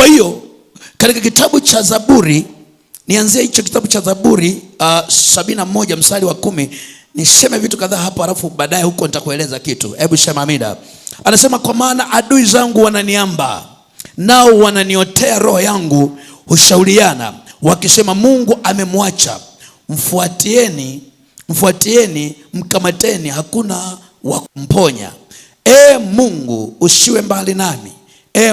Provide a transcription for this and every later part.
Kwa hiyo katika kitabu cha Zaburi, nianzie hicho kitabu cha Zaburi 71 mstari wa 10, niseme vitu kadhaa hapo, alafu baadaye huko nitakueleza kitu. Hebu sema amina. Anasema, kwa maana adui zangu wananiamba, nao wananiotea roho yangu, hushauriana wakisema, Mungu amemwacha. Mfuatieni, mkamateni, hakuna wa kumponya. Mungu, usiwe mbali nami.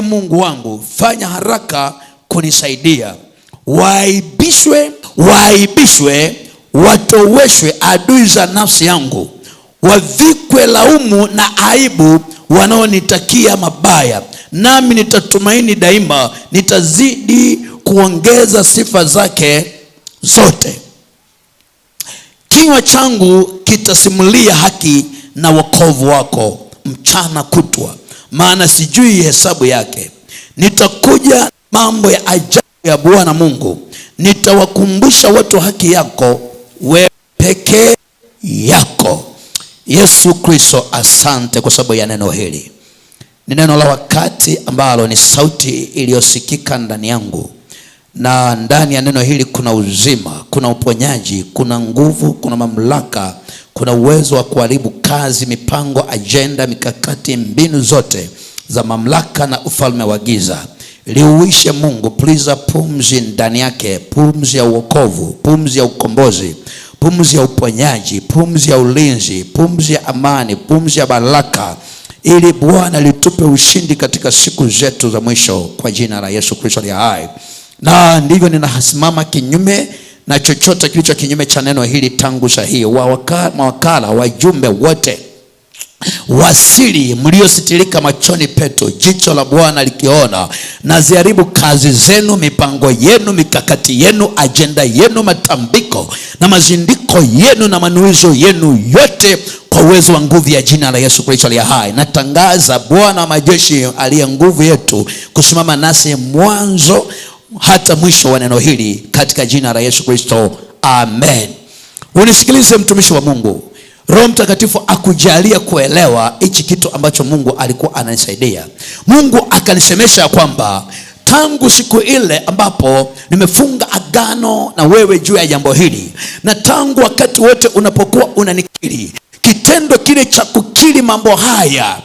Mungu wangu, fanya haraka kunisaidia. Waaibishwe, watoweshwe adui za nafsi yangu. Wavikwe laumu na aibu wanaonitakia mabaya. Nami nitatumaini daima, nitazidi kuongeza sifa zake zote. Kinywa changu kitasimulia haki na wokovu wako mchana kutwa, maana sijui hesabu yake. Nitakuja mambo ya ajabu ya Bwana Mungu, nitawakumbusha watu haki yako, wewe pekee yako. Yesu Kristo, asante kwa sababu ya neno hili. Ni neno la wakati ambalo ni sauti iliyosikika ndani yangu, na ndani ya neno hili kuna uzima, kuna uponyaji, kuna nguvu, kuna mamlaka, kuna uwezo wa kuharibu kazi, mipango, ajenda, mikakati, mbinu zote za mamlaka na ufalme wa giza. Liuishe Mungu, puliza pumzi ndani yake, pumzi ya uokovu, pumzi ya ukombozi, pumzi ya uponyaji, pumzi ya ulinzi, pumzi ya amani, pumzi ya baraka, ili Bwana litupe ushindi katika siku zetu za mwisho, kwa jina la Yesu Kristo aliye hai. Na ndivyo ninasimama kinyume na chochote kilicho kinyume cha neno hili tangu sahihi. Mawakala, wajumbe wote wasiri mliositirika machoni petu, jicho la Bwana likiona, na ziharibu kazi zenu, mipango yenu, mikakati yenu, ajenda yenu, matambiko na mazindiko yenu na manuizo yenu yote, kwa uwezo wa nguvu ya jina la Yesu Kristo aliye hai. Natangaza Bwana wa majeshi aliye nguvu yetu kusimama nasi mwanzo hata mwisho wa neno hili, katika jina la Yesu Kristo, amen. Unisikilize mtumishi wa Mungu. Roho Mtakatifu akujalia kuelewa hichi kitu ambacho Mungu alikuwa ananisaidia. Mungu akanisemesha kwamba tangu siku ile ambapo nimefunga agano na wewe juu ya jambo hili, na tangu wakati wote unapokuwa unanikiri, kitendo kile cha kukiri mambo haya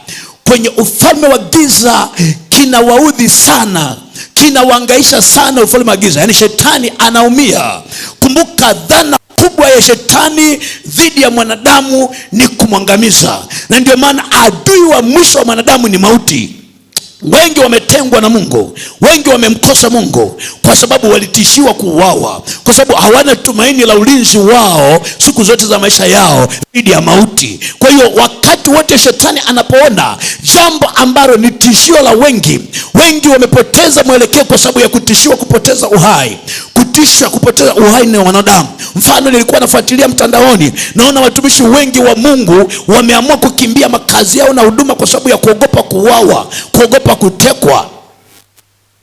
kwenye ufalme wa giza kinawaudhi sana, kinawahangaisha sana ufalme wa giza. Yaani shetani anaumia. Kumbuka, dhana kubwa ya shetani dhidi ya mwanadamu ni kumwangamiza, na ndio maana adui wa mwisho wa mwanadamu ni mauti. Wengi wametengwa na Mungu, wengi wamemkosa Mungu kwa sababu walitishiwa kuuawa, kwa sababu hawana tumaini la ulinzi wao siku zote za maisha yao dhidi ya mauti. Kwa hiyo wakati wote shetani anapoona jambo ambalo ni tishio la wengi wamepoteza mwelekeo kwa sababu ya kutishiwa kupoteza uhai. Kutisha kupoteza uhai ni wanadamu. Mfano, nilikuwa nafuatilia mtandaoni, naona watumishi wengi wa Mungu wameamua kukimbia makazi yao na huduma kwa sababu ya kuogopa kuuawa, kuogopa kutekwa.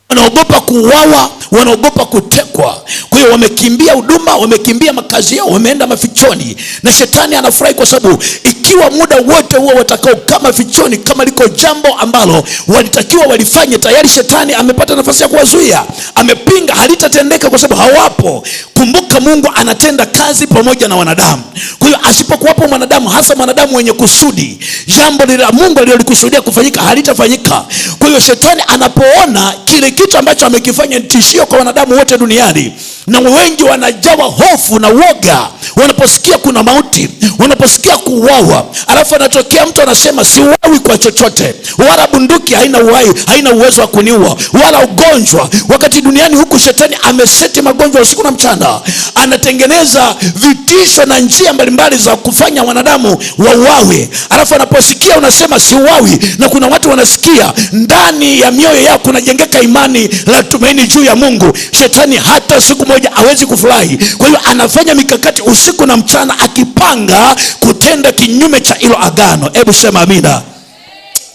Wanaogopa kuuawa, wanaogopa kutekwa. Kwa hiyo wamekimbia huduma, wamekimbia makazi yao, wameenda mafichoni. Na shetani anafurahi kwa sababu ikiwa muda wote huo watakao kama fichoni, kama liko jambo ambalo walitakiwa walifanye, tayari shetani amepata nafasi ya kuwazuia. Amepinga, halitatendeka kwa sababu hawapo. Kumbuka, Mungu anatenda kazi pamoja na wanadamu. Kwa hiyo asipokuwapo mwanadamu, hasa mwanadamu mwenye kusudi, jambo la Mungu alilolikusudia kufanyika halitafanyika. Kwa hiyo shetani anapoona kile kitu ambacho amekifanya ni tishio kwa wanadamu wote duniani, na wengi wanajawa hofu na woga wanaposikia kuna mauti, wanaposikia kuuawa. Alafu anatokea mtu anasema siuawi kwa chochote, wala bunduki haina uhai, haina uwezo wa kuniua, wala ugonjwa. Wakati duniani huku shetani ameseti magonjwa usiku na mchana, anatengeneza vitisho na njia mbalimbali za kufanya wanadamu wauawe. Alafu anaposikia unasema siuawi, na kuna watu wanasikia ndani ya mioyo yao kunajengeka imani la tumaini juu ya Mungu, shetani hata siku moja hawezi kufurahi. Kwa hiyo anafanya mikakati usiku na mchana, akipanga kutenda kinyume cha hilo agano. Hebu sema amina.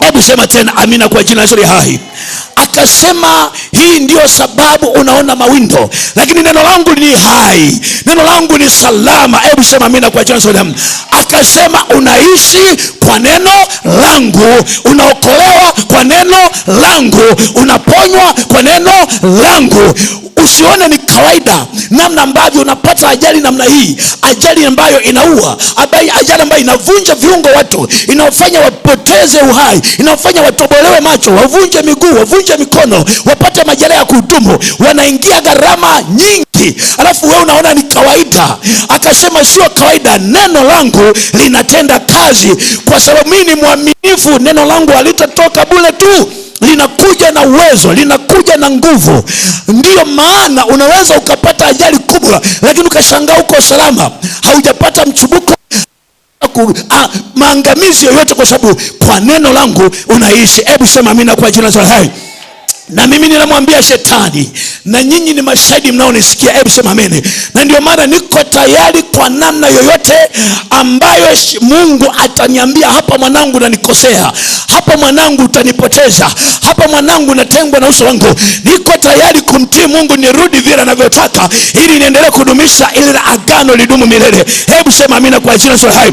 Hebu sema tena amina kwa jina la Yesu hai. Akasema hii ndio sababu unaona mawindo, lakini neno langu ni hai, neno langu ni salama. Hebu sema amina kwa jina la Yesu hai. Akasema unaishi kwa neno langu, unaokolewa kwa neno langu, unaponywa kwa neno langu. Usione ni kawaida namna ambavyo unapata ajali namna hii, ajali ambayo inaua, ajali ambayo inavunja viungo watu, inaofanya wapoteze uhai, inaofanya watobolewe macho, wavunje miguu, wavunje mikono, wapate majeraha ya kudumu, wanaingia gharama nyingi, alafu wewe unaona ni kawaida. Akasema sio kawaida, neno langu linatenda kazi, kwa sababu mimi ni mwaminifu. Neno langu halitatoka bure tu, linakuja na uwezo, linakuja na nguvu. Ndiyo maana unaweza ukapata ajali kubwa, lakini ukashangaa uko salama, haujapata mchubuko, maangamizi yoyote, kwa sababu kwa neno langu unaishi. Hebu sema amina kwa jina la hai. Na mimi ninamwambia shetani, na nyinyi ni mashahidi mnaonisikia, hebu sema amen. Na ndio maana niko tayari kwa namna yoyote ambayo Mungu ataniambia, hapa mwanangu unanikosea, hapa mwanangu utanipoteza, hapa mwanangu natengwa na uso wangu, niko tayari kumtii Mungu, nirudi vile anavyotaka, ili niendelee kudumisha ile agano lidumu milele. Hebu sema amina kwa jina la hai.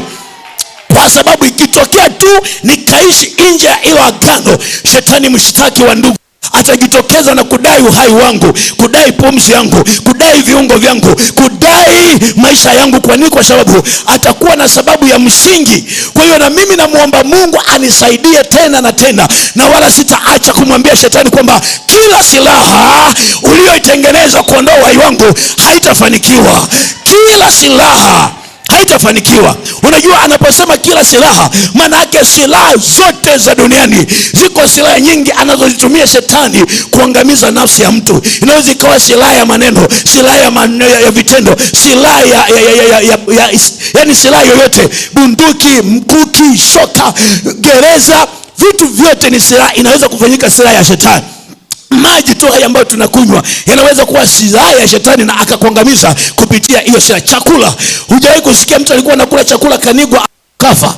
Kwa sababu ikitokea tu nikaishi nje ya hilo agano, shetani mshtaki wa ndugu atajitokeza na kudai uhai wangu, kudai pumzi yangu, kudai viungo vyangu, kudai maisha yangu. Kwa nini? Kwa sababu atakuwa na sababu ya msingi. Kwa hiyo na mimi namuomba Mungu anisaidie tena na tena, na wala sitaacha kumwambia shetani kwamba kila silaha uliyoitengeneza kuondoa uhai wangu haitafanikiwa. Kila silaha haitafanikiwa. Unajua anaposema kila silaha, maana yake silaha zote za duniani. Ziko silaha nyingi anazozitumia shetani kuangamiza nafsi ya mtu. Inaweza ikawa silaha ya maneno, silaha ya vitendo, silaha yani silaha yoyote, bunduki, mkuki, shoka, gereza, vitu vyote ni silaha, inaweza kufanyika silaha ya shetani. Maji tu haya ambayo tunakunywa yanaweza kuwa silaha ya shetani na akakuangamiza kupitia hiyo silaha. Chakula, hujawahi kusikia mtu alikuwa anakula chakula kanigwa kafa?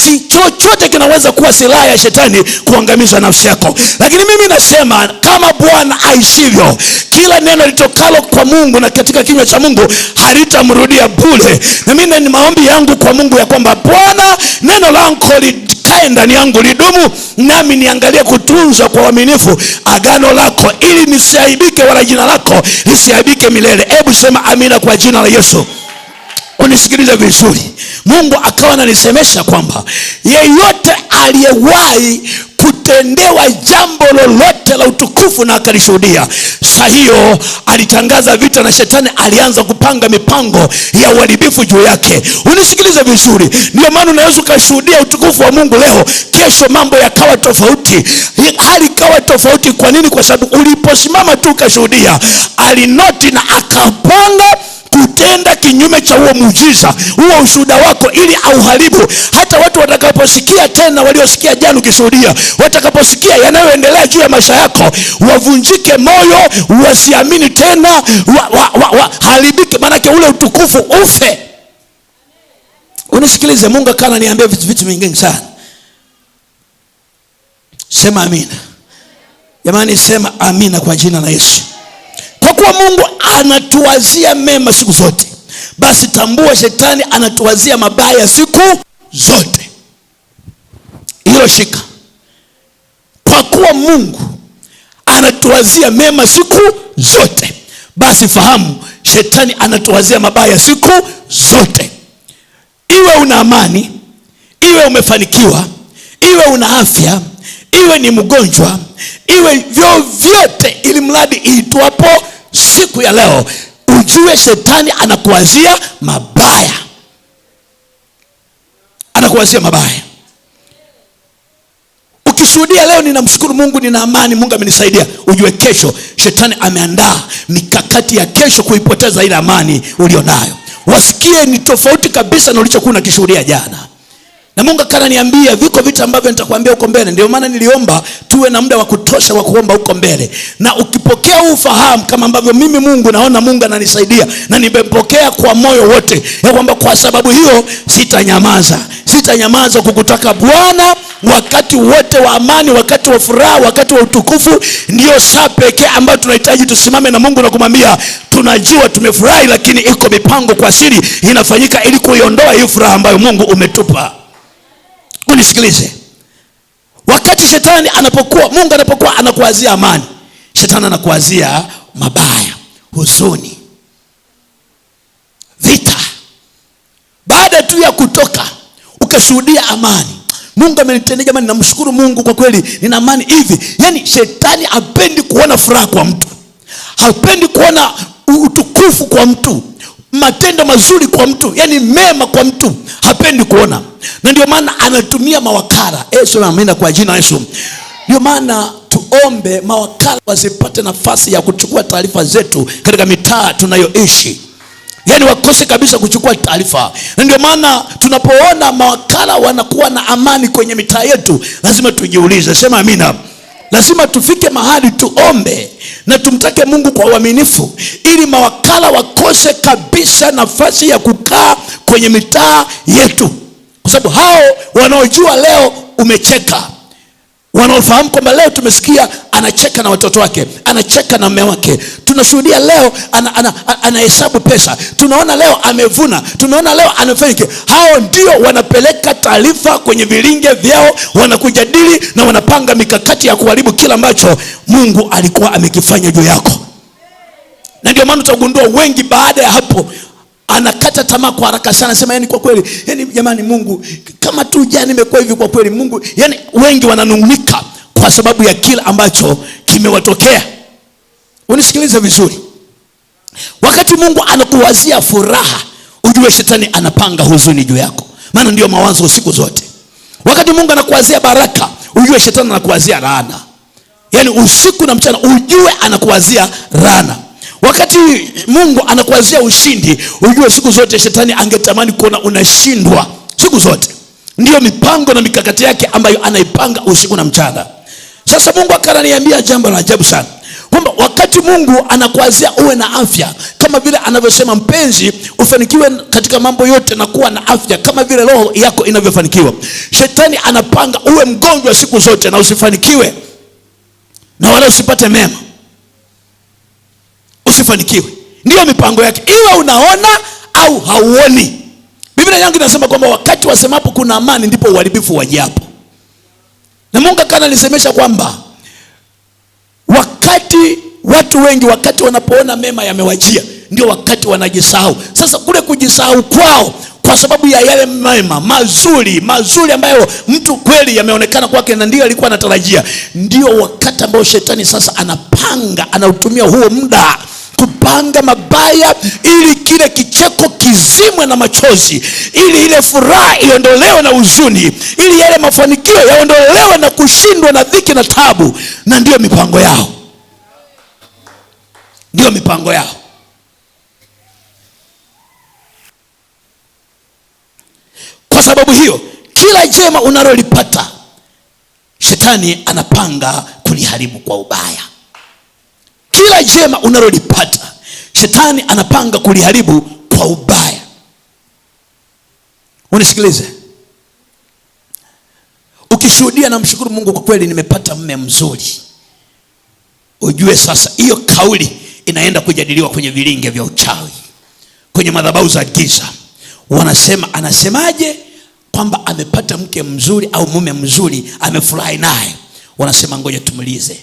Si chochote kinaweza kuwa silaha ya shetani kuangamiza nafsi yako. Lakini mimi nasema kama Bwana aishivyo, kila neno litokalo kwa Mungu na katika kinywa cha Mungu halitamrudia bure. Na mimi ni maombi yangu kwa Mungu ya kwamba Bwana, neno lako likae ndani yangu, lidumu, nami niangalie kutunza kwa uaminifu agano lako, ili nisiaibike wala jina lako lisiaibike milele. Hebu sema amina kwa jina la Yesu. Unisikilize vizuri. Mungu akawa ananisemesha kwamba yeyote aliyewahi kutendewa jambo lolote la utukufu na akalishuhudia, saa hiyo alitangaza vita na shetani alianza kupanga mipango ya uharibifu juu yake. Unisikilize vizuri. Ndio maana unaweza ukashuhudia utukufu wa Mungu leo, kesho mambo yakawa tofauti, hali ikawa tofauti. Kwa nini? Kwa sababu uliposimama tu ukashuhudia, alinoti na akapanga kutenda kinyume cha huo muujiza, huo ushuhuda wako, ili auharibu. Hata watu watakaposikia tena, waliosikia jana ukishuhudia, watakaposikia yanayoendelea juu ya maisha yako, wavunjike moyo, wasiamini tena, haribike, maanake ule utukufu ufe. Unisikilize, Mungu akana niambia vitu vingi sana. Sema amina. Jamani, sema amina kwa jina la Yesu. Kwa kuwa Mungu anatuwazia mema siku zote, basi tambua shetani anatuwazia mabaya siku zote. Hilo shika. Kwa kuwa Mungu anatuwazia mema siku zote, basi fahamu shetani anatuwazia mabaya siku zote. Iwe una amani, iwe umefanikiwa, iwe una afya, iwe ni mgonjwa, iwe vyovyote, ili mradi iitwapo siku ya leo, ujue shetani anakuwazia mabaya. Anakuwazia mabaya. Ukishuhudia leo, ninamshukuru Mungu, nina amani, Mungu amenisaidia, ujue kesho shetani ameandaa mikakati ya kesho kuipoteza ile amani ulionayo. Wasikie ni tofauti kabisa na ulichokuwa unakishuhudia jana. Na Mungu akaniambia viko vitu ambavyo nitakwambia huko mbele. Ndio maana niliomba tuwe na muda wa kutosha wa kuomba huko mbele. Na ukipokea huu ufahamu kama ambavyo mimi Mungu naona Mungu ananisaidia na nimempokea kwa moyo wote, ya kwamba kwa sababu hiyo sitanyamaza kukutaka Bwana wakati wote wa amani, wakati wa furaha, wakati wa utukufu. Ndio saa pekee ambayo tunahitaji tusimame na Mungu na kumwambia tunajua tumefurahi, lakini iko mipango kwa siri inafanyika ili kuiondoa hiyo furaha ambayo Mungu umetupa. Unisikilize. Wakati shetani Mungu anapokuwa anakuwazia amani, shetani anakuwazia mabaya, huzuni, vita. Baada tu ya kutoka ukashuhudia amani, Mungu amenitendea jamani, namshukuru Mungu kwa kweli nina amani hivi. Yani shetani hapendi kuona furaha kwa mtu, hapendi kuona utukufu kwa mtu, matendo mazuri kwa mtu, yani mema kwa mtu, hapendi kuona. Na ndio maana anatumia mawakala. Amina kwa jina Yesu. Ndio maana tuombe mawakala wasipate nafasi ya kuchukua taarifa zetu katika mitaa tunayoishi. Yani wakose kabisa kuchukua taarifa. Na ndio maana tunapoona mawakala wanakuwa na amani kwenye mitaa yetu, lazima tujiulize. Sema amina. Lazima tufike mahali tuombe na tumtake Mungu kwa uaminifu ili mawakala wakose kabisa nafasi ya kukaa kwenye mitaa yetu. Kwa sababu hao wanaojua leo umecheka, wanaofahamu kwamba leo tumesikia anacheka na watoto wake, anacheka na mume wake, tunashuhudia leo anahesabu pesa, tunaona leo amevuna, tunaona leo anafanya, hao ndio wanapeleka taarifa kwenye vilinge vyao, wanakujadili na wanapanga mikakati ya kuharibu kila ambacho Mungu alikuwa amekifanya juu yako. Na ndio maana utagundua wengi baada ya hapo anakata tamaa kwa haraka sana. Sema yani kwa kweli, yani jamani Mungu kama tu jana nimekuwa hivi kwa kweli Mungu. Yani wengi wananung'unika kwa sababu ya kila ambacho kimewatokea. Unisikilize vizuri. Wakati Mungu anakuwazia furaha, ujue shetani anapanga huzuni juu yako. Maana ndio mawazo siku zote. Wakati Mungu anakuwazia baraka, ujue shetani anakuwazia laana. Yani usiku na mchana ujue anakuwazia laana. Wakati Mungu anakuwazia ushindi, ujue siku zote shetani angetamani kuona unashindwa siku zote. Ndio mipango na mikakati yake ambayo anaipanga usiku na mchana. Sasa Mungu akaniambia jambo la ajabu sana, kwamba wakati Mungu anakuwazia uwe na afya, kama vile anavyosema mpenzi ufanikiwe katika mambo yote na kuwa na afya kama vile roho yako inavyofanikiwa, shetani anapanga uwe mgonjwa siku zote na usifanikiwe na wala usipate mema, usifanikiwe. Ndio mipango yake, iwe unaona au hauoni. Biblia yangu inasema kwamba wakati wasemapo kuna amani ndipo uharibifu wajapo. Na Mungu akanisemesha kwamba wakati watu wengi wakati wanapoona mema yamewajia, ndio wakati wanajisahau. Sasa kule kujisahau kwao kwa sababu ya yale mema mazuri ambayo mtu kweli yameonekana kwake na ndio alikuwa anatarajia, ndio wakati ambao shetani sasa anautumia huo muda kupanga mabaya, ili kile kicheko kizimwe na machozi, ili ile furaha iondolewe na huzuni, ili yale mafanikio yaondolewe na kushindwa na dhiki na tabu. Na ndio mipango yao, ndio mipango yao. Kwa sababu hiyo, kila jema unalolipata shetani anapanga kuliharibu kwa ubaya. Kila jema unalolipata shetani anapanga kuliharibu kwa ubaya. Unisikilize. Ukishuhudia na mshukuru Mungu kwa kweli nimepata mume mzuri, ujue sasa hiyo kauli inaenda kujadiliwa kwenye vilinge vya uchawi, kwenye madhabahu za giza. Anasemaje kwamba amepata mke mzuri au mume mzuri, amefurahi naye. Wanasema ngoja tumulize.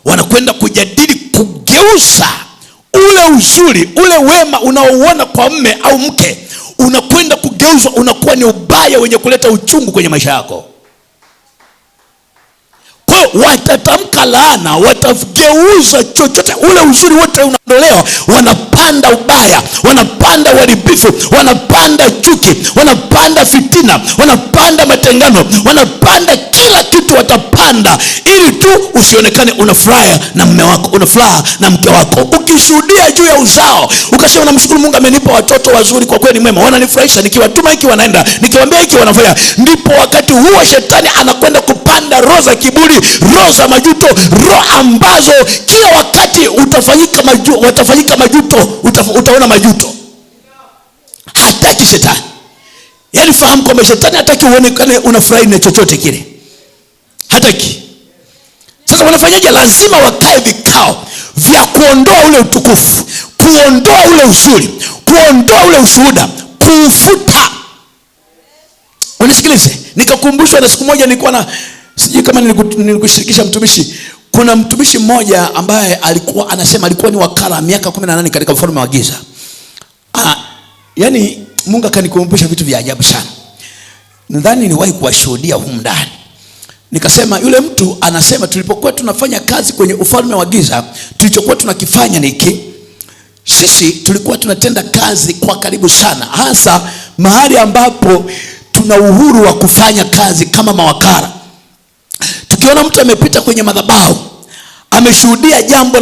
Wanakwenda kujadili kugeuza ule uzuri, ule wema unaouona kwa mume au mke, unakwenda kugeuzwa unakuwa ni ubaya wenye kuleta uchungu kwenye maisha yako. Kwa hiyo watatamka watatamka laana, watageuza chochote, ule uzuri wote unaondolewa, wanapanda ubaya, wanapanda uharibifu, wanapanda chuki, wanapanda fitina, wanapanda matengano, wanapanda kila kitu watapanda, ili tu usionekane unafuraha na mume wako, unafuraha na mke wako. Ukishuhudia juu ya uzao, ukasema namshukuru Mungu amenipa watoto wazuri, kwa kweli mwema, wananifurahisha, nikiwatuma hiki wanaenda, nikiwaambia hiki wanafanya, ndipo wakati huo shetani anakwenda kupanda roho za kiburi, roho za majuto, roho ambazo kila wakati watafanyika majuto, utaona majuto. Hataki shetani. Yaani fahamu kwamba shetani hataki uonekane unafurahi na chochote kile. Hataki. Sasa wanafanyaje? Lazima wakae vikao vya kuondoa ule utukufu, kuondoa ule uzuri, kuondoa ule ushuhuda, kuufuta. Unisikilize, nikakumbushwa na siku moja nilikuwa na, sijui kama nilikushirikisha mtumishi. Kuna mtumishi mmoja ambaye alikuwa anasema alikuwa ni wakala miaka 18 katika ufalme wa giza. Yaani Mungu akanikumbusha vitu vya ajabu sana. Nadhani niwahi kuwashuhudia humu ndani. Nikasema yule mtu anasema tulipokuwa tunafanya kazi kwenye ufalme wa giza, tulichokuwa tunakifanya niki, sisi tulikuwa tunatenda kazi kwa karibu sana, hasa mahali ambapo tuna uhuru wa kufanya kazi kama mawakala. Tukiona mtu amepita kwenye madhabahu, ameshuhudia jambo